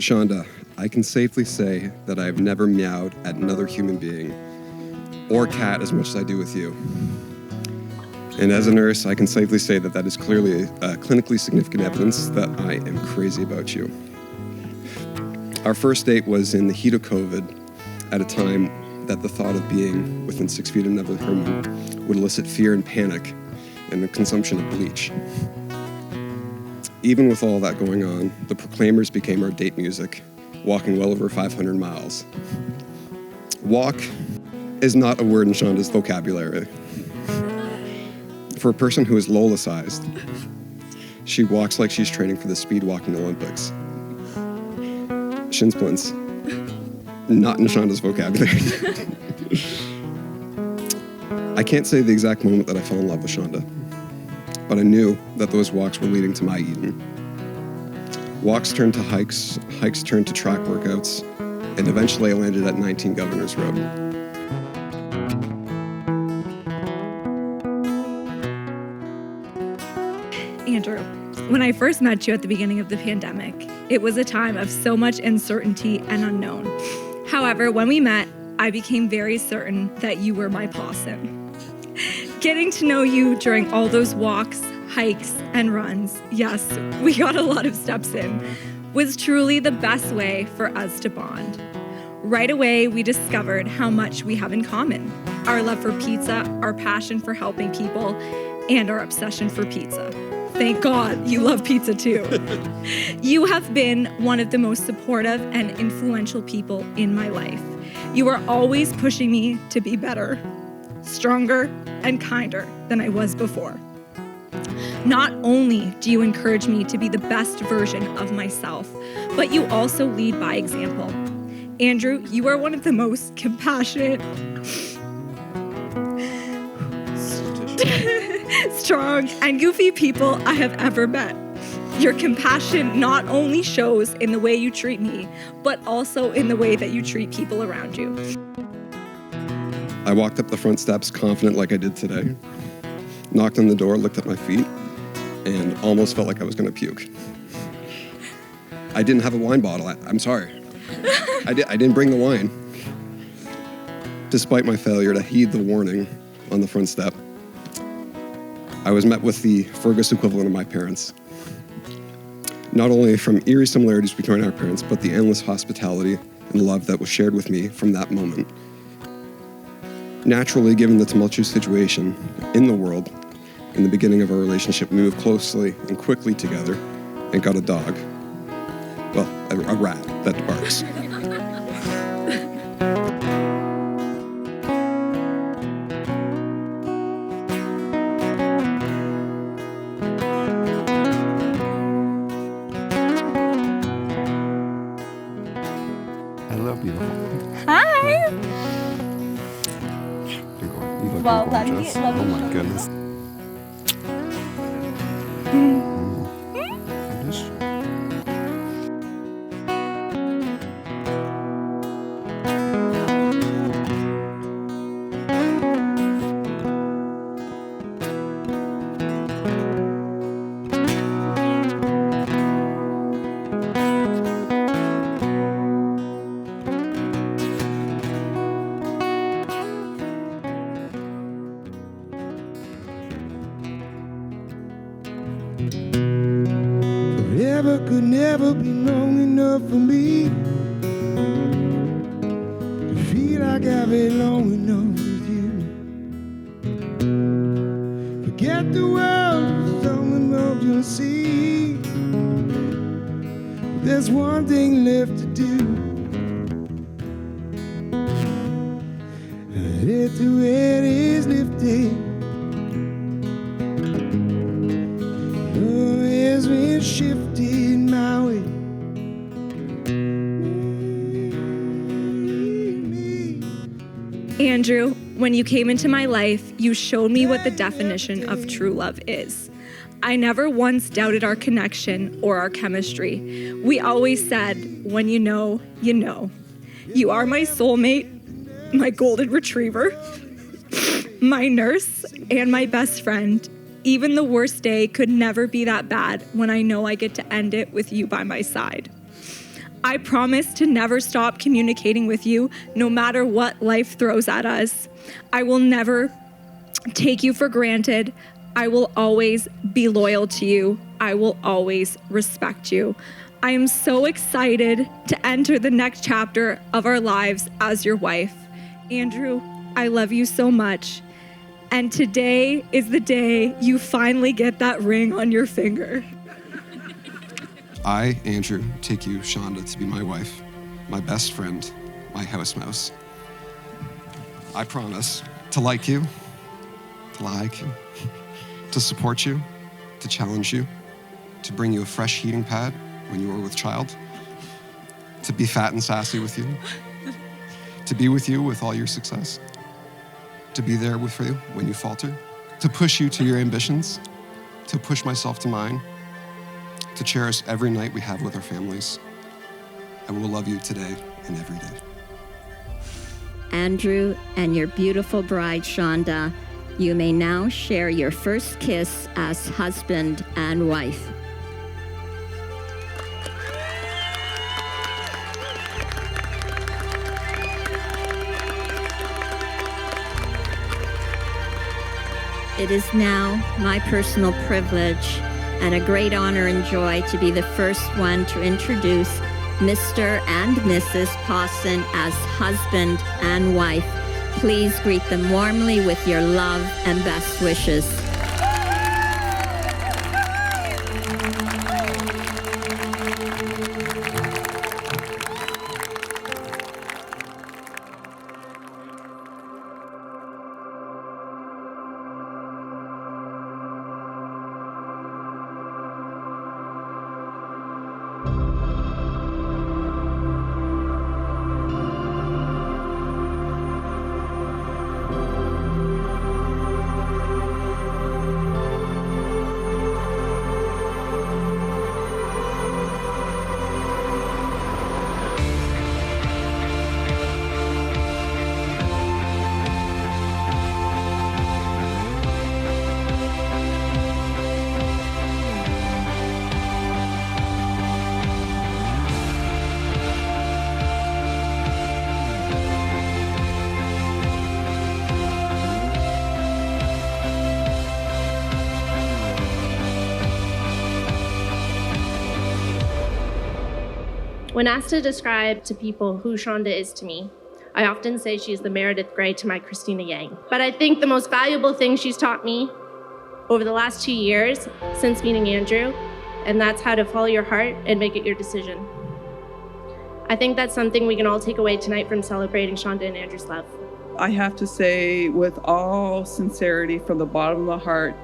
Chaunda, I can safely say that I have never meowed at another human being or cat as much as I do with you. And as a nurse, I can safely say that that is clearly clinically significant evidence that I am crazy about you. Our first date was in the heat of COVID at a time that the thought of being within 6 feet of another human would elicit fear and panic and the consumption of bleach. Even with all that going on, the Proclaimers became our date music, walking well over 500 miles. Walk is not a word in Chaunda's vocabulary. For a person who is Lola-sized, she walks like she's training for the speed walking Olympics. Shin splints, not in Chaunda's vocabulary. I can't say the exact moment that I fell in love with Chaunda, but I knew that those walks were leading to my Eden. Walks turned to hikes, hikes turned to track workouts, and eventually I landed at 19 Governor's Road. Andrew, when I first met you at the beginning of the pandemic, it was a time of so much uncertainty and unknown. However, when we met, I became very certain that you were my possum. Getting to know you during all those walks, hikes, and runs, yes, we got a lot of steps in, was truly the best way for us to bond. Right away, we discovered how much we have in common. Our love for pizza, our passion for helping people, and our obsession for pizza. Thank God you love pizza too. You have been one of the most supportive and influential people in my life. You are always pushing me to be better, stronger, and kinder than I was before. Not only do you encourage me to be the best version of myself, but you also lead by example. Andrew, you are one of the most compassionate, strong, and goofy people I have ever met. Your compassion not only shows in the way you treat me, but also in the way that you treat people around you. I walked up the front steps confident like I did today, knocked on the door, looked at my feet, and almost felt like I was going to puke. I didn't have a wine bottle. I'm sorry. I didn't bring the wine. Despite my failure to heed the warning on the front step, I was met with the Fergus equivalent of my parents. Not only from eerie similarities between our parents, but the endless hospitality and love that was shared with me from that moment. Naturally, given the tumultuous situation in the world, in the beginning of our relationship, we moved closely and quickly together and got a dog. Well, a rat that barks. I love you. Hi. You look Well, gorgeous. love you. Oh my goodness. Goodness. Forever could never be long enough for me to feel like I belong enough with you. Forget the world, someone else you'll see. There's one thing left to do. Let the weight is lifted. Has been shifted my way. Andrew, when you came into my life, you showed me what the definition of true love is. I never once doubted our connection or our chemistry. We always said, when you know, you know. You are my soulmate, my golden retriever, my nurse, and my best friend. Even the worst day could never be that bad when I know I get to end it with you by my side. I promise to never stop communicating with you, no matter what life throws at us. I will never take you for granted. I will always be loyal to you. I will always respect you. I am so excited to enter the next chapter of our lives as your wife. Andrew, I love you so much. And today is the day you finally get that ring on your finger. I, Andrew, take you, Chaunda, to be my wife, my best friend, my house mouse. I promise to like you, to support you, to challenge you, to bring you a fresh heating pad when you are with child, to be fat and sassy with you, to be with you with all your success, to be there with you when you falter, to push you to your ambitions, to push myself to mine, to cherish every night we have with our families. I will love you today and every day. Andrew and your beautiful bride, Chaunda, you may now share your first kiss as husband and wife. It is now my personal privilege and a great honor and joy to be the first one to introduce Mr. and Mrs. Pawson as husband and wife. Please greet them warmly with your love and best wishes. When asked to describe to people who Chaunda is to me, I often say she's the Meredith Grey to my Christina Yang. But I think the most valuable thing she's taught me over the last 2 years since meeting Andrew, and that's how to follow your heart and make it your decision. I think that's something we can all take away tonight from celebrating Chaunda and Andrew's love. I have to say with all sincerity from the bottom of the heart,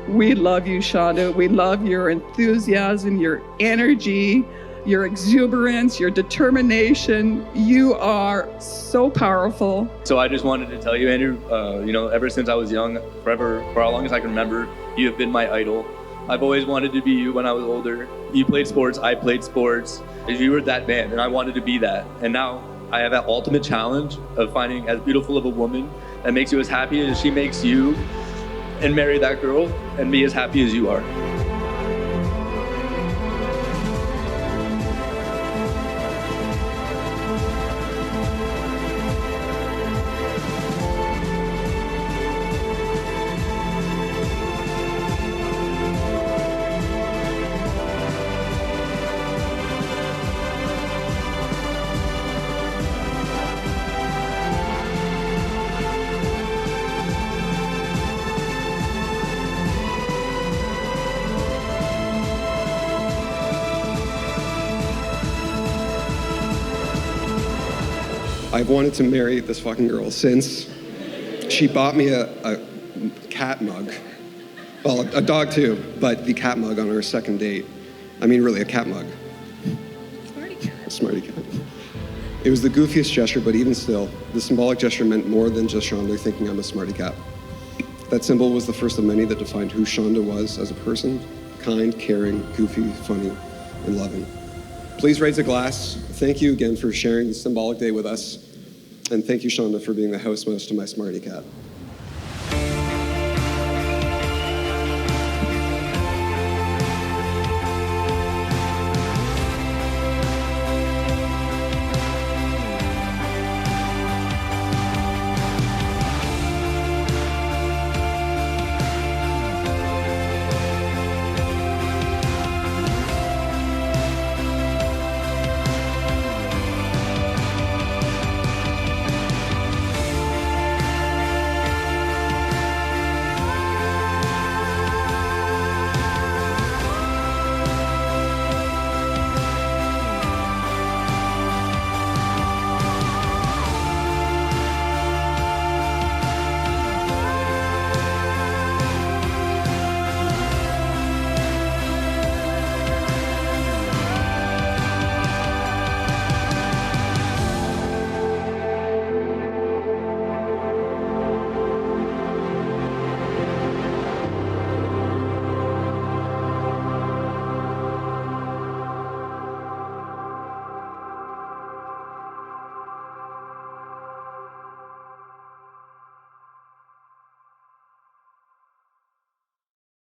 we love you, Chaunda. We love your enthusiasm, your energy, your exuberance, your determination. You are so powerful. So I just wanted to tell you, Andrew, ever since I was young, forever, for how long as I can remember, you have been my idol. I've always wanted to be you when I was older. You played sports, I played sports. You were that man, and I wanted to be that. And now I have that ultimate challenge of finding as beautiful of a woman that makes you as happy as she makes you, and marry that girl and be as happy as you are. I've wanted to marry this fucking girl since she bought me a cat mug. Well, a dog too, but the cat mug on our second date. I mean, really, a cat mug. Smarty cat. A smarty cat. It was the goofiest gesture, but even still, the symbolic gesture meant more than just Chaunda thinking I'm a smarty cat. That symbol was the first of many that defined who Chaunda was as a person: kind, caring, goofy, funny, and loving. Please raise a glass. Thank you again for sharing this symbolic day with us. And thank you, Chaunda, for being the house mouse to my smarty cat.